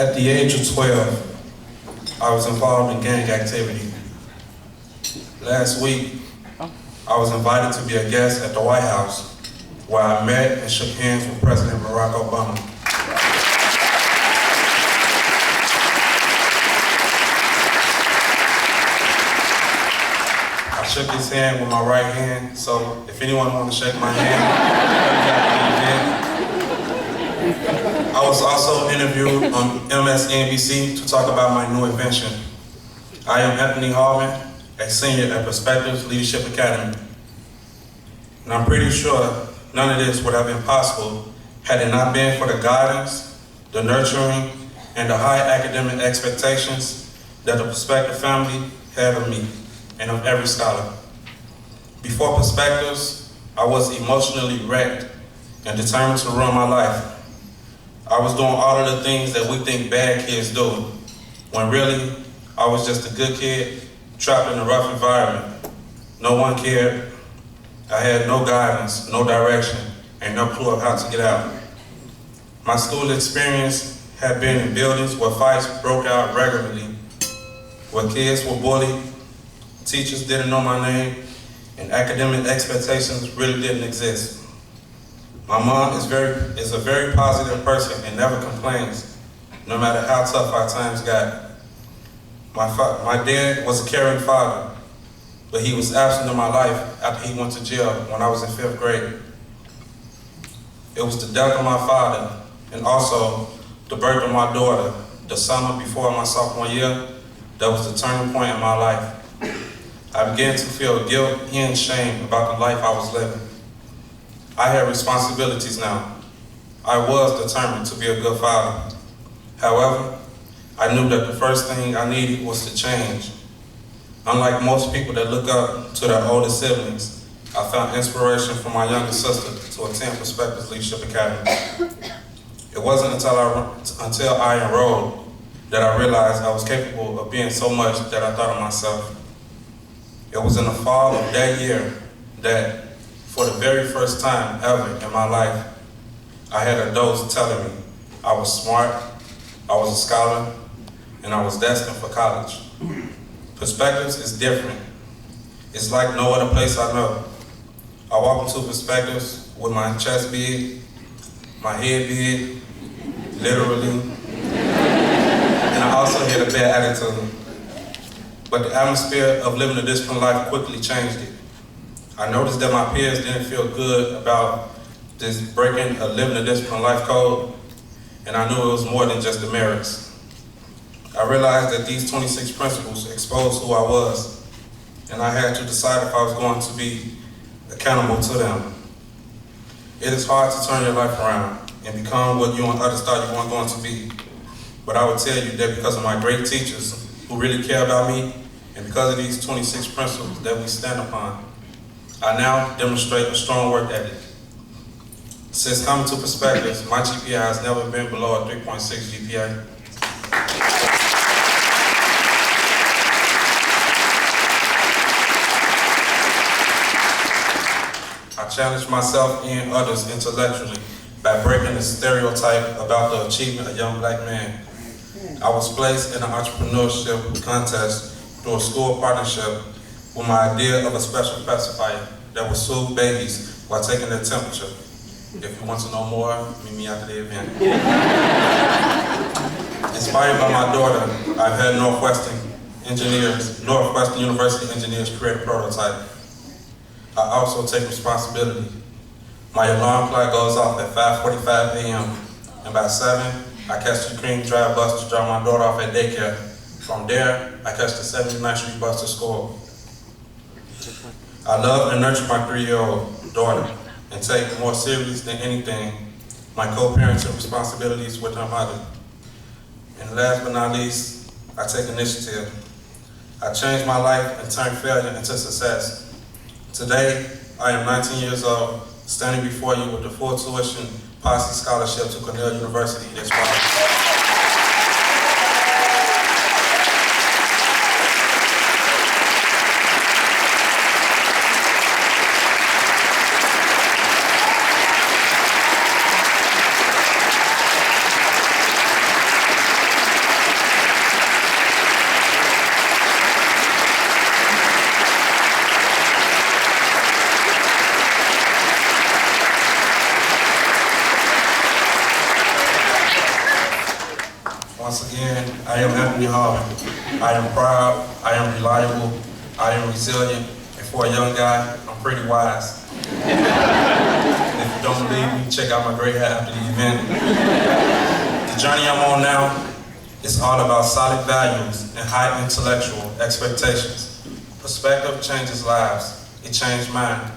At the age of 12, I was involved in gang activity. Last week, I was invited to be a guest at the White House, where I met and shook hands with President Barack Obama. I shook his hand with my right hand, so if anyone wants to shake my hand, I was also interviewed on MSNBC to talk about my new invention. I am Anthony Halmond, a senior at Perspectives Leadership Academy. And I'm pretty sure none of this would have been possible had it not been for the guidance, the nurturing, and the high academic expectations that the Perspective family had of me and of every scholar. Before Perspectives, I was emotionally wrecked and determined to run my life. I was doing all of the things that we think bad kids do, when really, I was just a good kid trapped in a rough environment. No one cared. I had no guidance, no direction, and no clue of how to get out. My school experience had been in buildings where fights broke out regularly, where kids were bullied, teachers didn't know my name, and academic expectations really didn't exist. My mom is a very positive person and never complains, no matter how tough our times got. My dad was a caring father, but he was absent in my life after he went to jail when I was in 5th grade. It was the death of my father and also the birth of my daughter the summer before my sophomore year that was the turning point in my life. I began to feel guilt and shame about the life I was living. I had responsibilities now. I was determined to be a good father. However, I knew that the first thing I needed was to change. Unlike most people that look up to their older siblings, I found inspiration from my younger sister to attend Perspectives Leadership Academy. It wasn't until I enrolled that I realized I was capable of being so much that I thought of myself. It was in the fall of that year that, for the very first time ever in my life, I had adults telling me I was smart, I was a scholar, and I was destined for college. Perspectives is different. It's like no other place I know. I walk into Perspectives with my chest big, my head big, literally, and I also had a bad attitude. But the atmosphere of living a disciplined life quickly changed it. I noticed that my peers didn't feel good about this breaking a living a disciplined life code, and I knew it was more than just the merits. I realized that these 26 principles exposed who I was, and I had to decide if I was going to be accountable to them. It is hard to turn your life around and become what you and others thought you weren't going to be. But I would tell you that because of my great teachers who really care about me, and because of these 26 principles that we stand upon, I now demonstrate a strong work ethic. Since coming to Perspectives, my GPA has never been below a 3.6 GPA. I challenged myself and others intellectually by breaking the stereotype about the achievement of a young black man. I was placed in an entrepreneurship contest through a school partnership with my idea of a special pacifier that would soothe babies while taking their temperature. If you want to know more, meet me after the event. Inspired by my daughter, I've had Northwestern University engineers create a prototype. I also take responsibility. My alarm clock goes off at 5:45 a.m. and by 7, I catch the Cream Drive bus to drop my daughter off at daycare. From there, I catch the 79th Street bus to school. I love and nurture my 3-year-old daughter and take more serious than anything my co-parenting responsibilities with her mother. And last but not least, I take initiative. I changed my life and turned failure into success. Today, I am 19 years old, standing before you with the full tuition Posse Scholarship to Cornell University this fall. I am Anthony Halmond. I am proud, I am reliable, I am resilient, and for a young guy, I'm pretty wise. If you don't believe me, check out my gray hat after the event. The journey I'm on now is all about solid values and high intellectual expectations. Perspective changes lives. It changed mine.